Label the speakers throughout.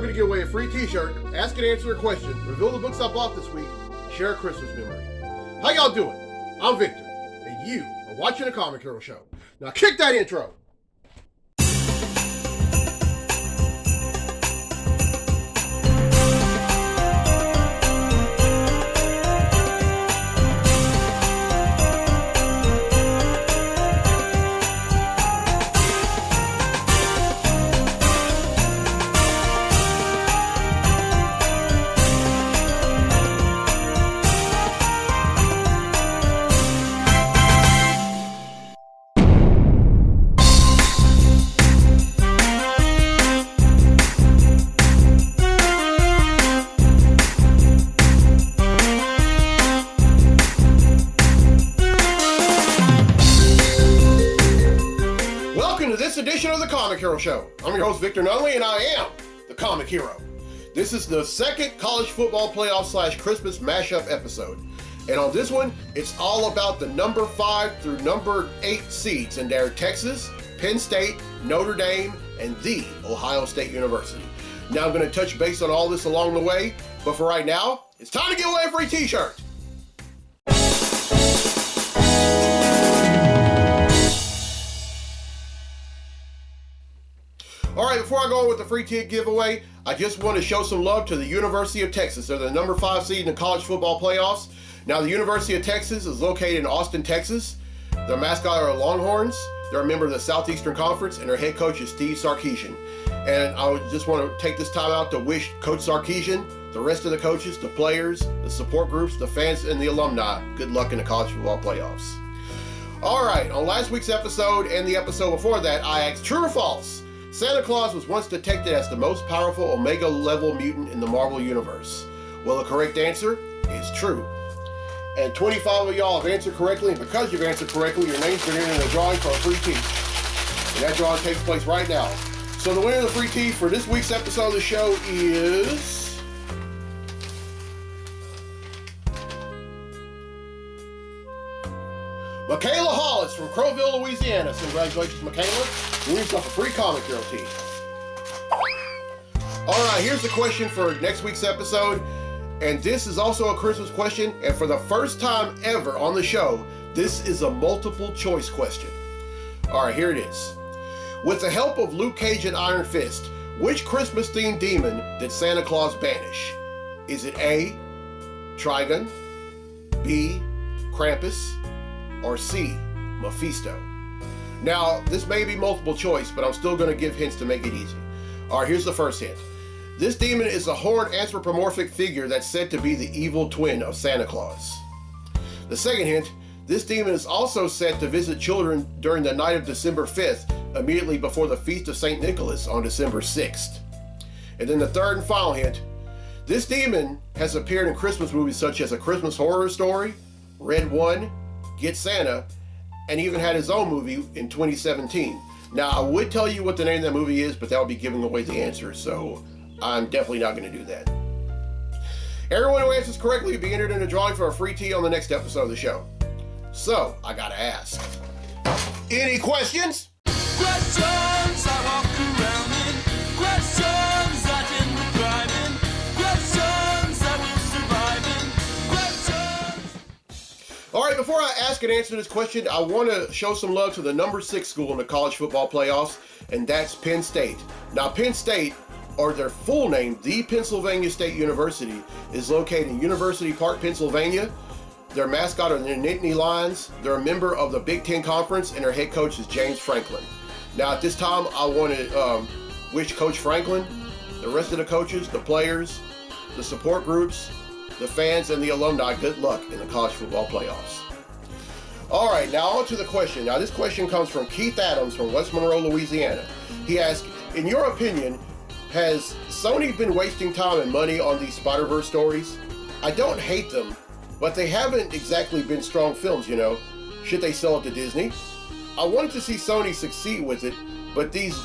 Speaker 1: going to give away a free t-shirt, ask and answer a question, reveal the books I bought this week, and share a Christmas memory. How y'all doing? I'm Victor, and you are watching The Comic Hero Show. Now kick that intro! Edition of the Comic Hero Show. I'm your host Victor Nunley, and I am the Comic Hero. This is the second college football playoff / Christmas mashup episode, and on this one, it's all about the number 5 through number 8 seeds, and they're Texas, Penn State, Notre Dame, and the Ohio State University. Now I'm going to touch base on all this along the way, but for right now, it's time to give away a free t-shirt. All right, before I go on with the free ticket giveaway, I just want to show some love to the University of Texas. They're the number 5 seed in the college football playoffs. Now, the University of Texas is located in Austin, Texas. Their mascot are Longhorns. They're a member of the Southeastern Conference, and their head coach is Steve Sarkisian. And I just want to take this time out to wish Coach Sarkisian, the rest of the coaches, the players, the support groups, the fans, and the alumni good luck in the college football playoffs. All right, on last week's episode and the episode before that, I asked true or false. Santa Claus was once detected as the most powerful Omega-level mutant in the Marvel Universe. Well, the correct answer is true. And 25 of y'all have answered correctly, and because you've answered correctly, your name's been entered in a drawing for a free tee. And that drawing takes place right now. So the winner of the free tee for this week's episode of the show is... Michaela Hollis from Crowville, Louisiana. So congratulations, Michaela. You win yourself a free Comic Hero tee. All right, here's the question for next week's episode. And this is also a Christmas question. And for the first time ever on the show, this is a multiple choice question. All right, here it is. With the help of Luke Cage and Iron Fist, which Christmas-themed demon did Santa Claus banish? Is it A, Trigon, B, Krampus, or C, Mephisto? Now, this may be multiple choice, but I'm still going to give hints to make it easy. All right, here's the first hint. This demon is a horned anthropomorphic figure that's said to be the evil twin of Santa Claus. The second hint, this demon is also said to visit children during the night of December 5th, immediately before the Feast of St. Nicholas on December 6th. And then the third and final hint, this demon has appeared in Christmas movies such as A Christmas Horror Story, Red One, Get Santa, and even had his own movie in 2017. Now, I would tell you what the name of that movie is, but that would be giving away the answer, so I'm definitely not going to do that. Everyone who answers correctly will be entered in a drawing for a free tee on the next episode of the show. So, I gotta ask, any questions?
Speaker 2: Questions I walk around in, questions I tend to thrive in, questions I will survive in, questions.
Speaker 1: All right, before I ask and answer this question, I want to show some love to the number 6 school in the college football playoffs, and that's Penn State. Now, Penn State, or their full name, the Pennsylvania State University, is located in University Park, Pennsylvania. Their mascot are the Nittany Lions. They're a member of the Big Ten Conference, and their head coach is James Franklin. Now, at this time, I want to wish Coach Franklin, the rest of the coaches, the players, the support groups, the fans, and the alumni good luck in the college football playoffs. All right, now on to the question. Now, this question comes from Keith Adams from West Monroe, Louisiana. He asked, in your opinion, has Sony been wasting time and money on these Spider-Verse stories? I don't hate them, but they haven't exactly been strong films, you know. Should they sell it to Disney? I wanted to see Sony succeed with it, but these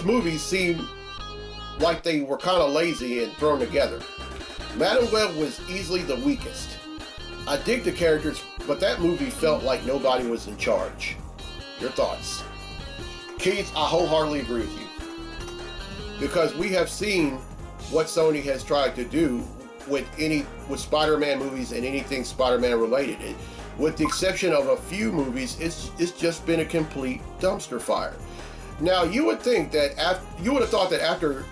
Speaker 1: movies seem like they were kind of lazy and thrown together. Madam Web was easily the weakest. I dig the characters, but that movie felt like nobody was in charge. Your thoughts? Keith, I wholeheartedly agree with you. because we have seen what Sony has tried to do with Spider-Man movies and anything Spider-Man related. With the exception of a few movies, it's just been a complete dumpster fire. Now, you would think that you would have thought that after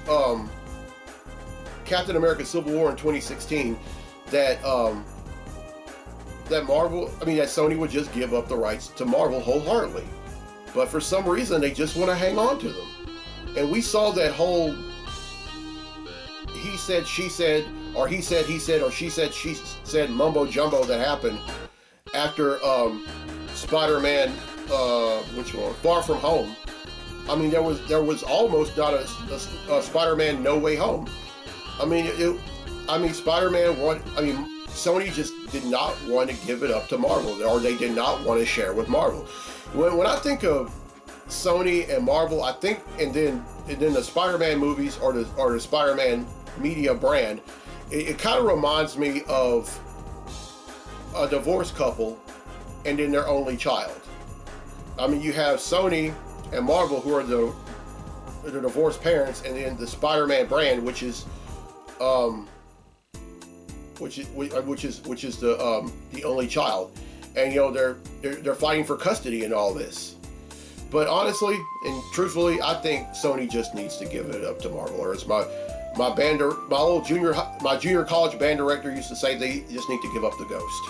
Speaker 1: Captain America: Civil War in 2016, that that Sony would just give up the rights to Marvel wholeheartedly. But for some reason, they just want to hang on to them. And we saw that whole he said, she said, or he said, or she said mumbo jumbo that happened after Spider-Man, which one? Far From Home. I mean, there was almost not a Spider-Man No Way Home. I mean, Sony just did not want to give it up to Marvel, or they did not want to share with Marvel. When I think of Sony and Marvel, I think, and then the Spider-Man movies or the Spider-Man media brand, it kind of reminds me of a divorced couple and then their only child. I mean, you have Sony and Marvel, who are the divorced parents, and then the Spider-Man brand, which is the only child, and they're fighting for custody and all this. But honestly and truthfully, I think Sony just needs to give it up to Marvel. Or as my junior college band director used to say, they just need to give up the ghost.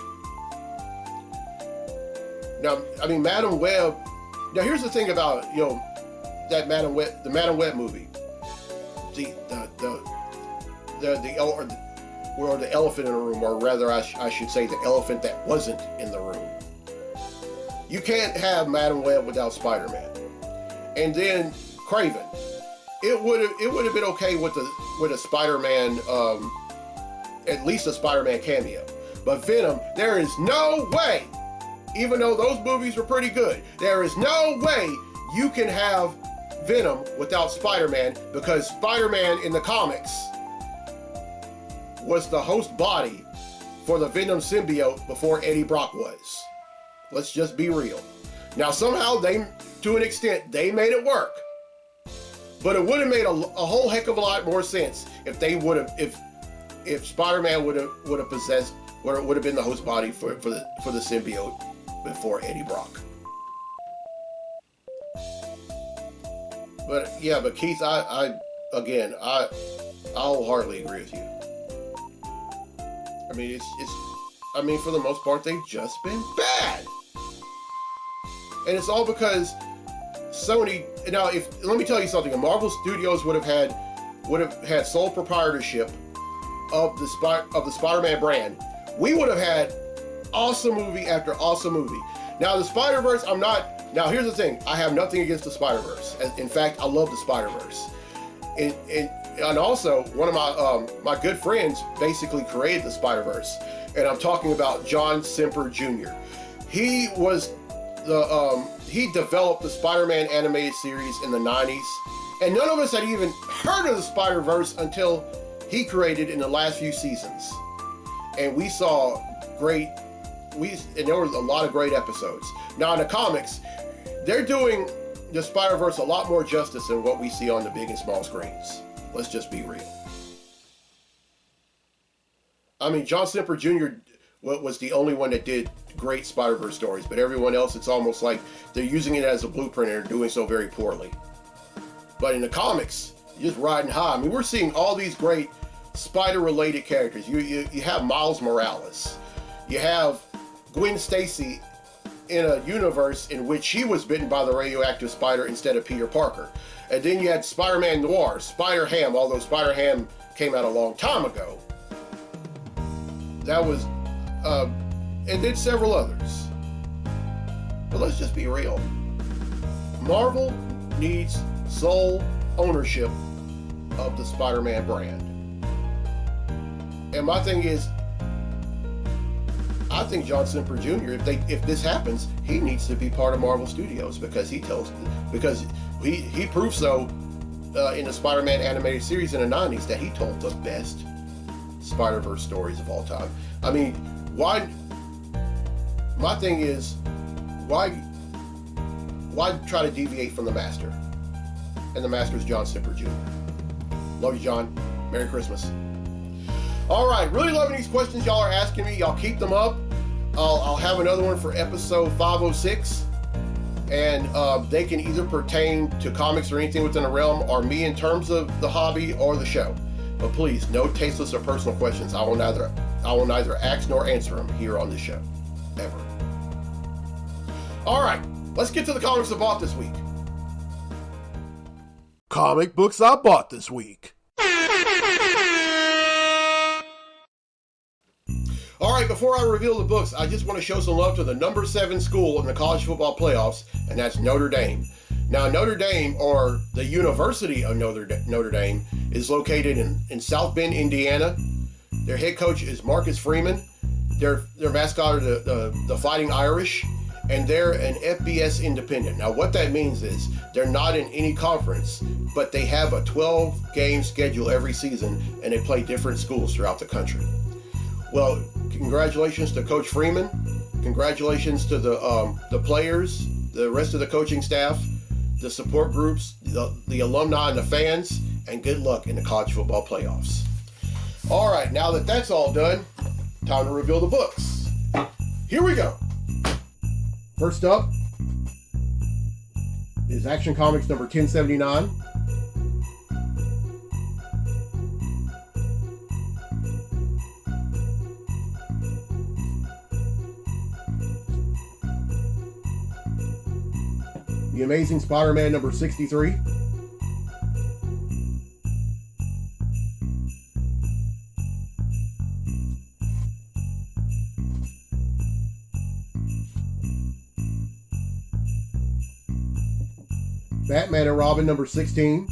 Speaker 1: Now, I mean, Madam Web. Now, here's the thing about that Madam Web, the Madam Web movie, the elephant in the room, or rather, I should say, the elephant that wasn't in the room. You can't have Madam Web without Spider-Man. And then Kraven. It would have been okay with a Spider-Man, at least a Spider-Man cameo. But Venom, there is no way, even though those movies were pretty good, there is no way you can have Venom without Spider-Man, because Spider-Man in the comics was the host body for the Venom symbiote before Eddie Brock was. Let's just be real. Now, somehow to an extent, they made it work. But it would have made a whole heck of a lot more sense if Spider-Man would have been the host body for the symbiote before Eddie Brock. But Keith, I wholeheartedly agree with you. I mean, for the most part, they've just been bad. And it's all because Sony. Now, let me tell you something. If Marvel Studios would have had sole proprietorship of the Spider-Man brand, we would have had awesome movie after awesome movie. Now, the Spider-Verse, now here's the thing. I have nothing against the Spider-Verse. In fact, I love the Spider-Verse. And also, one of my good friends basically created the Spider-Verse. And I'm talking about John Semper Jr. He developed the Spider-Man animated series in the 90s. And none of us had even heard of the Spider-Verse until he created in the last few seasons. And we saw and there was a lot of great episodes. Now, in the comics, they're doing the Spider-Verse a lot more justice than what we see on the big and small screens. Let's just be real. I mean, John Semper Jr. was the only one that did great Spider-Verse stories, but everyone else, it's almost like they're using it as a blueprint and they're doing so very poorly. But in the comics, you're just riding high. I mean, we're seeing all these great Spider-related characters. You have Miles Morales. You have Gwen Stacy in a universe in which she was bitten by the radioactive spider instead of Peter Parker. And then you had Spider-Man Noir, Spider-Ham, although Spider-Ham came out a long time ago. That was, and then several others. But let's just be real. Marvel needs sole ownership of the Spider-Man brand. And my thing is, I think John Semper Jr., if this happens, he needs to be part of Marvel Studios, because he proved so in the Spider-Man animated series in the 90s that he told the best Spider-Verse stories of all time. I mean, why? My thing is, why try to deviate from the master? And the master is John Semper Jr. Love you, John. Merry Christmas. All right, really loving these questions y'all are asking me. Y'all keep them up. I'll have another one for episode 506. And they can either pertain to comics or anything within the realm, or me in terms of the hobby or the show. But please, no tasteless or personal questions. I will neither ask nor answer them here on this show, ever. All right, let's get to the comics I bought this week. Comic books I bought this week. All right, before I reveal the books, I just want to show some love to the number 7 school in the college football playoffs, and that's Notre Dame. Now, Notre Dame, or the University of Notre Dame, is located in South Bend, Indiana. Their head coach is Marcus Freeman. Their mascot are the Fighting Irish, and they're an FBS independent. Now, what that means is they're not in any conference, but they have a 12-game schedule every season, and they play different schools throughout the country. Well, congratulations to Coach Freeman. Congratulations to the players, the rest of the coaching staff, the support groups, the alumni and the fans, and good luck in the college football playoffs. All right, now that that's all done, time to reveal the books. Here we go. First up is Action Comics number 1079. The Amazing Spider-Man number 63. Batman and Robin number 16.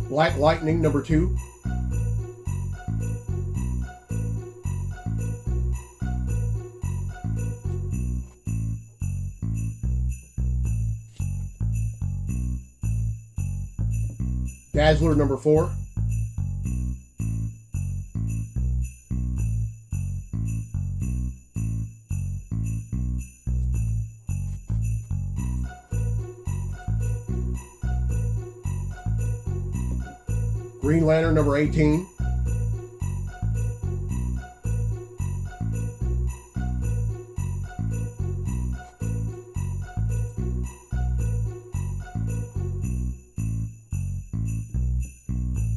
Speaker 1: Black Lightning number 2. Dazzler number 4. Green Lantern number 18.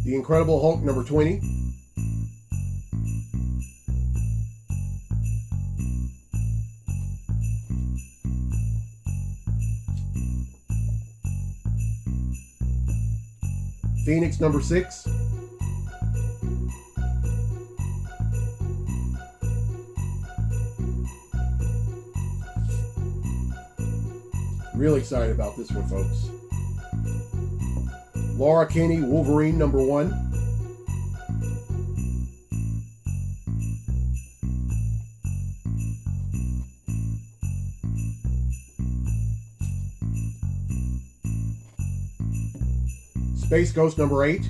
Speaker 1: The Incredible Hulk number 20. Phoenix number 6. Really excited about this one, folks. Laura Kinney, Wolverine number 1. Space Ghost number 8.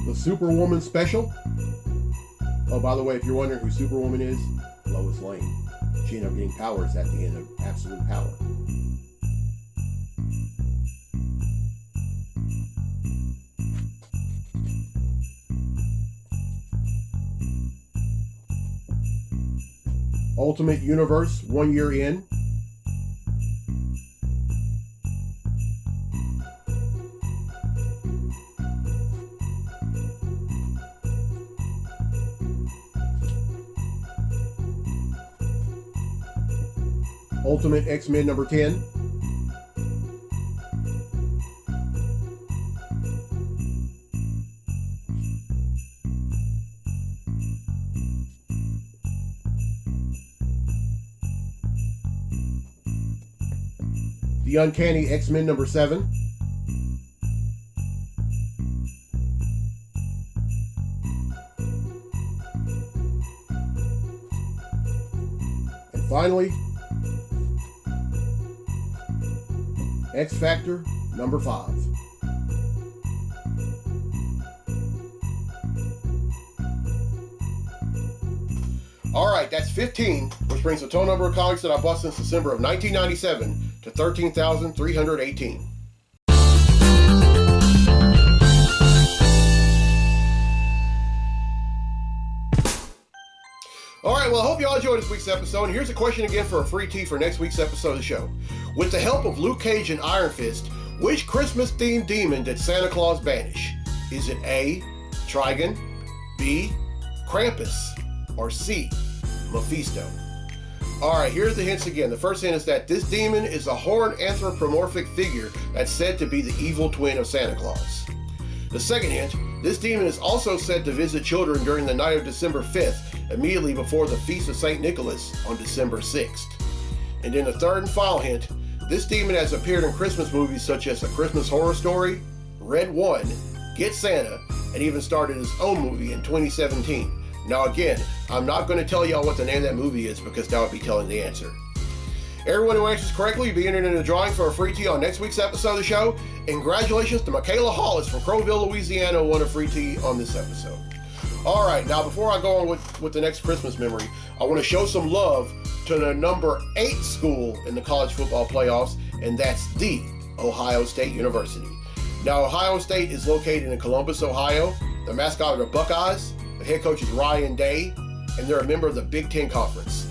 Speaker 1: The Superwoman special. Oh, by the way, if you're wondering who Superwoman is, Lois Lane. She ended up getting powers at the end of Absolute Power. Ultimate Universe 1 year in. Ultimate X-Men number 10. The Uncanny X-Men number 7. Finally, X Factor number 5. All right, that's 15, which brings the total number of comics that I bought since December of 1997 to 13,318. All right, well, I hope you all enjoyed this week's episode. And here's a question again for a free tee for next week's episode of the show. With the help of Luke Cage and Iron Fist, which Christmas-themed demon did Santa Claus banish? Is it A, Trigon, B, Krampus, or C, Mephisto? All right, here's the hints again. The first hint is that this demon is a horned anthropomorphic figure that's said to be the evil twin of Santa Claus. The second hint, this demon is also said to visit children during the night of December 5th, immediately before the Feast of St. Nicholas on December 6th. And then the third and final hint, this demon has appeared in Christmas movies such as A Christmas Horror Story, Red One, Get Santa, and even started his own movie in 2017. Now again, I'm not going to tell y'all what the name of that movie is because that would be telling the answer. Everyone who answers correctly will be entered in a drawing for a free tee on next week's episode of the show. And congratulations to Michaela Hollis from Crowville, Louisiana, who won a free tee on this episode. All right, now before I go on with the next Christmas memory, I want to show some love to the number 8 school in the college football playoffs, and that's the Ohio State University. Now, Ohio State is located in Columbus, Ohio. The mascot are the Buckeyes. The head coach is Ryan Day, and they're a member of the Big Ten Conference.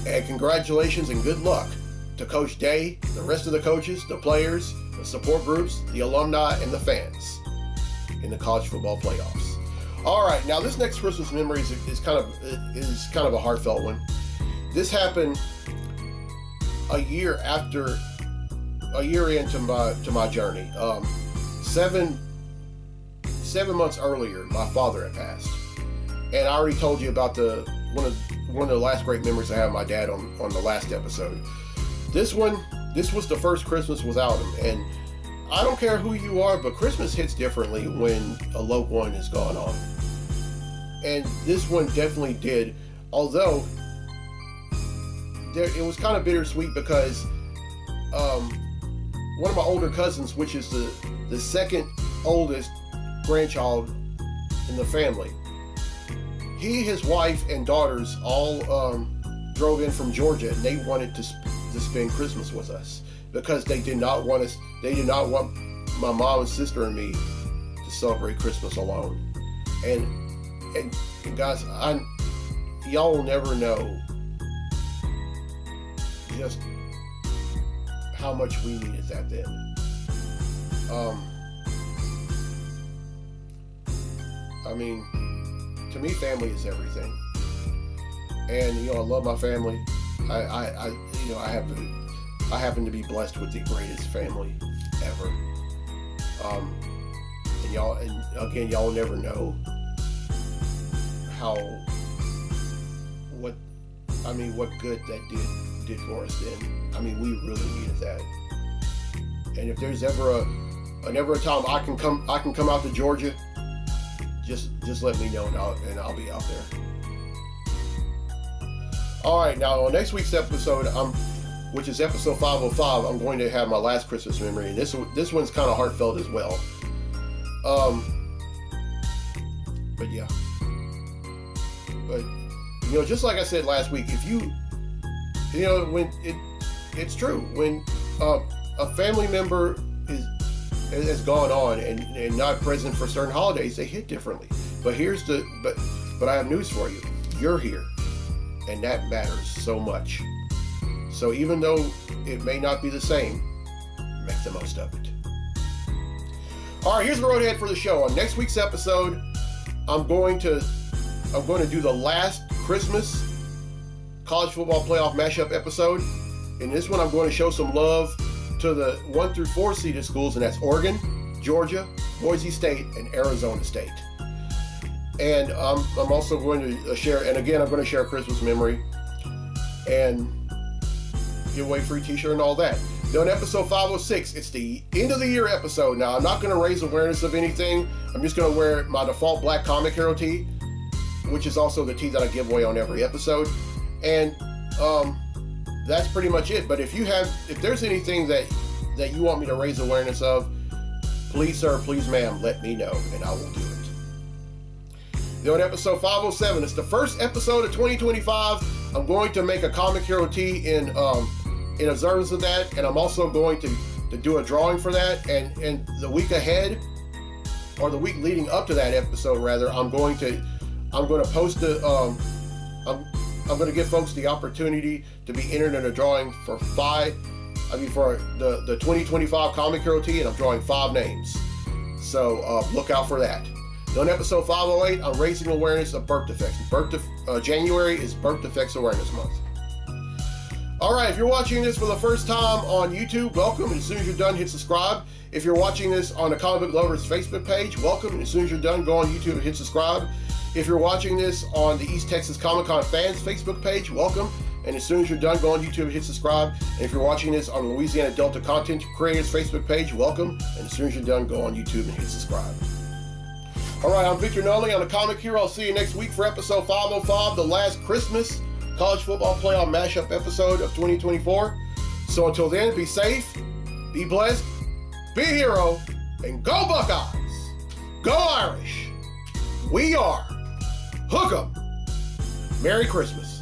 Speaker 1: And congratulations and good luck to Coach Day, the rest of the coaches, the players, the support groups, the alumni, and the fans in the college football playoffs. All right, now this next Christmas memory is kind of a heartfelt one. This happened a year into my journey. 7 months earlier, my father had passed, and I already told you about one of the last great memories I have of my dad on the last episode. This was the first Christmas without him, and I don't care who you are, but Christmas hits differently when a loved one is gone on. And this one definitely did, although it was kind of bittersweet because one of my older cousins, which is the second oldest grandchild in the family, he, his wife, and daughters all drove in from Georgia, and they wanted to spend Christmas with us because they did not want my mom and sister and me to celebrate Christmas alone. And guys, y'all will never know just how much we needed that then. I mean, to me, family is everything, and I love my family. I happen to be blessed with the greatest family ever. And y'all will never know what good that did for us then. I mean, we really needed that. And if there's ever a time I can come out to Georgia, just let me know, and I'll be out there. All right, now on next week's episode, which is episode 505, I'm going to have my last Christmas memory, and this one's kind of heartfelt as well. But yeah. But just like I said last week, if when it's true, when a family member has gone on and not present for certain holidays, they hit differently. But but I have news for you. You're here, and that matters so much. So even though it may not be the same, make the most of it. All right, here's the road ahead for the show. On next week's episode, I'm going to do the last Christmas college football playoff mashup episode. In this one, I'm going to show some love to the 1 through 4 seeded schools, and that's Oregon, Georgia, Boise State, and Arizona State. And I'm also going to share, and again, I'm going to share a Christmas memory and give away free t-shirt and all that. Then on episode 506, it's the end of the year episode. Now, I'm not going to raise awareness of anything. I'm just going to wear my default black comic hero tee, which is also the tee that I give away on every episode. And that's pretty much it. But if there's anything that you want me to raise awareness of, please sir, please ma'am, let me know and I will do it. Then on episode 507, it's the first episode of 2025. I'm going to make a Comic Hero tee in observance of that, and I'm also going to do a drawing for that. And the week ahead, or the week leading up to that episode, rather, I'm going to post I'm going to give folks the opportunity to be entered in a drawing for the 2025 Comic Hero tee, and I'm drawing 5 names. So look out for that. On episode 508, I'm raising awareness of birth defects. January is Birth Defects Awareness Month. All right, if you're watching this for the first time on YouTube, welcome. And as soon as you're done, hit subscribe. If you're watching this on the Comic Book Lovers Facebook page, welcome. And as soon as you're done, go on YouTube and hit subscribe. If you're watching this on the East Texas Comic Con Fans Facebook page, welcome. And as soon as you're done, go on YouTube and hit subscribe. And if you're watching this on the Louisiana Delta Content Creators Facebook page, welcome. And as soon as you're done, go on YouTube and hit subscribe. All right, I'm Victor Nolly on the Comic Hero. I'll see you next week for episode 505, the last Christmas College Football Playoff Mashup episode of 2024. So until then, be safe, be blessed, be a hero, and go Buckeyes! Go Irish! We are Hook 'em! Merry Christmas.